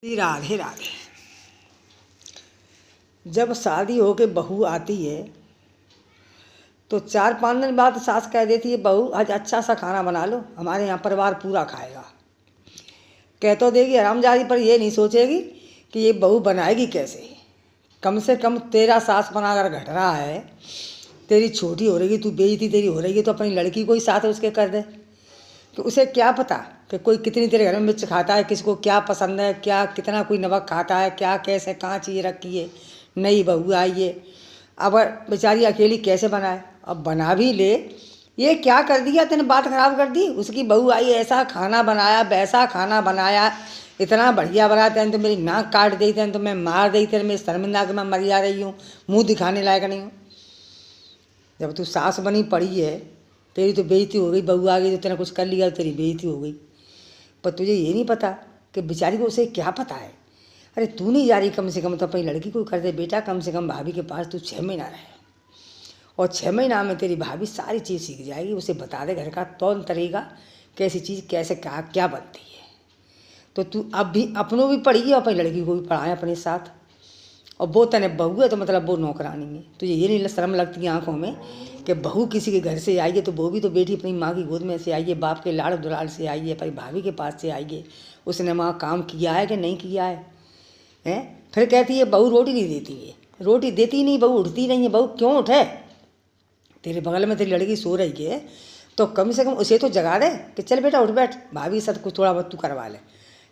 श्री राधे राधे। जब शादी हो के बहू आती है तो 4-5 दिन बाद सास कह देती है, बहू आज अच्छा सा खाना बना लो, हमारे यहाँ परिवार पूरा खाएगा। कह तो देगी हरामजादी, पर ये नहीं सोचेगी कि ये बहू बनाएगी कैसे। कम से कम तेरा सास बनाकर घट रहा है, तेरी छोटी हो रही, तू बेइज्जती तेरी हो रही है, तो अपनी लड़की को ही साथ उसके कर दे। तो उसे क्या पता कि कोई कितनी तेरे घर में मिर्च खाता है, किसको क्या पसंद है, क्या कितना कोई नमक खाता है, क्या कैसे कहाँ चीज़ रखी है। नई बहू आई है, अब बेचारी अकेली कैसे बनाए। अब बना भी ले, ये क्या कर दिया तेने, बात खराब कर दी। उसकी बहू आई, ऐसा खाना बनाया, वैसा खाना बनाया, इतना बढ़िया बनाया, तेने तो मेरी नाक काट दी, तेने तो मैं मार दी, तेरे मेरी शर्मिंदा के मैं मर जा रही हूँ, मुँह दिखाने लायक नहीं हूँ। जब तू सास बनी पड़ी है, तेरी तो बेइज्जती हो गई, बहू आ गई तो तेने कुछ कर लिया तो तेरी बेइज्जती हो गई। पर तुझे ये नहीं पता कि बेचारी को उसे क्या पता है। अरे तू नहीं जा रही, कम से कम तो अपनी लड़की को कर दे बेटा। कम से कम भाभी के पास तू 6 महीना रहे, और 6 महीना में तेरी भाभी सारी चीज़ सीख जाएगी। उसे बता दे घर का तौर तरीका, कैसी चीज़ कैसे क्या क्या बनती है। तो तू अब भी अपनों भी पढ़ी और अपनी लड़की को भी पढ़ाए अपने साथ। और वो तने बहू है तो मतलब वो नौकरानी है। तुझे ये नहीं शर्म लगती है आँखों में कि बहू किसी के घर से आई है, तो वो भी तो बेटी अपनी माँ की गोद में से आई है, बाप के लाड़ दुलार से आई है, अपनी भाभी के पास से आई है। उसने वहाँ काम किया है कि नहीं किया है, हैं? फिर कहती है बहू रोटी नहीं देती है, रोटी देती नहीं, बहू उठती नहीं है। बहू क्यों उठे? तेरे बगल में तेरी लड़की सो रही है तो कम से कम उसे तो जगा दे कि चल बेटा उठ बैठ, भाभी के साथ कुछ थोड़ा बहुत तू करवा ले।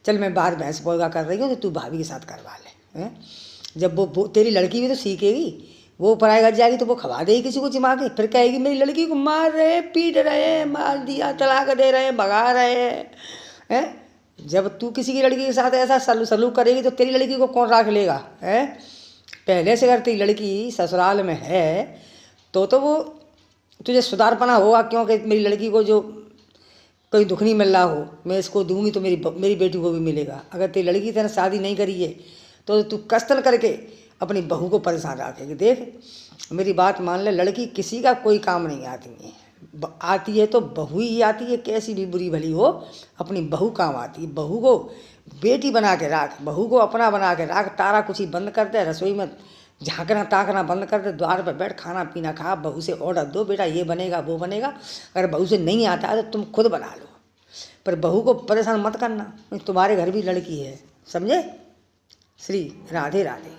चल मैं बाहर भैंस पोगा कर रही हूँ तो तू भाभी के साथ करवा ले, हैं? जब वो तेरी लड़की भी तो सीखेगी, वो पराए घर जाएगी तो वो खवा देगी किसी को चिमा के, फिर कहेगी मेरी लड़की को मार रहे, पीट रहे, मार दिया, तलाक दे रहे, भगा रहे हैं। जब तू किसी की लड़की के साथ ऐसा सलूक करेगी तो तेरी लड़की को कौन राख लेगा, हैं? पहले से अगर तेरी लड़की ससुराल में है तो वो तुझे सुधारपना होगा, क्योंकि मेरी लड़की को जो कोई दुख नहीं मिल रहा हो, मैं इसको दूंगी तो मेरी बेटी को भी मिलेगा। अगर तेरी लड़की तेने शादी नहीं करी है तो तू कस्तल करके अपनी बहू को परेशान रखेगी। देख मेरी बात मान ले, लड़की किसी का कोई काम नहीं आती है, आती है तो बहू ही आती है। कैसी भी बुरी भली हो, अपनी बहू काम आती है। बहू को बेटी बना के रख, बहू को अपना बना के रख। तारा कुछ ही बंद कर दे, रसोई में झाँकना ताकना बंद कर दे, द्वार पर बैठ खाना पीना खा, बहू से ऑर्डर दो बेटा ये बनेगा वो बनेगा। अगर बहू से नहीं आता है तो तुम खुद बना लो, पर बहू को परेशान मत करना। तुम्हारे घर भी लड़की है, समझे? श्री राधे राधे।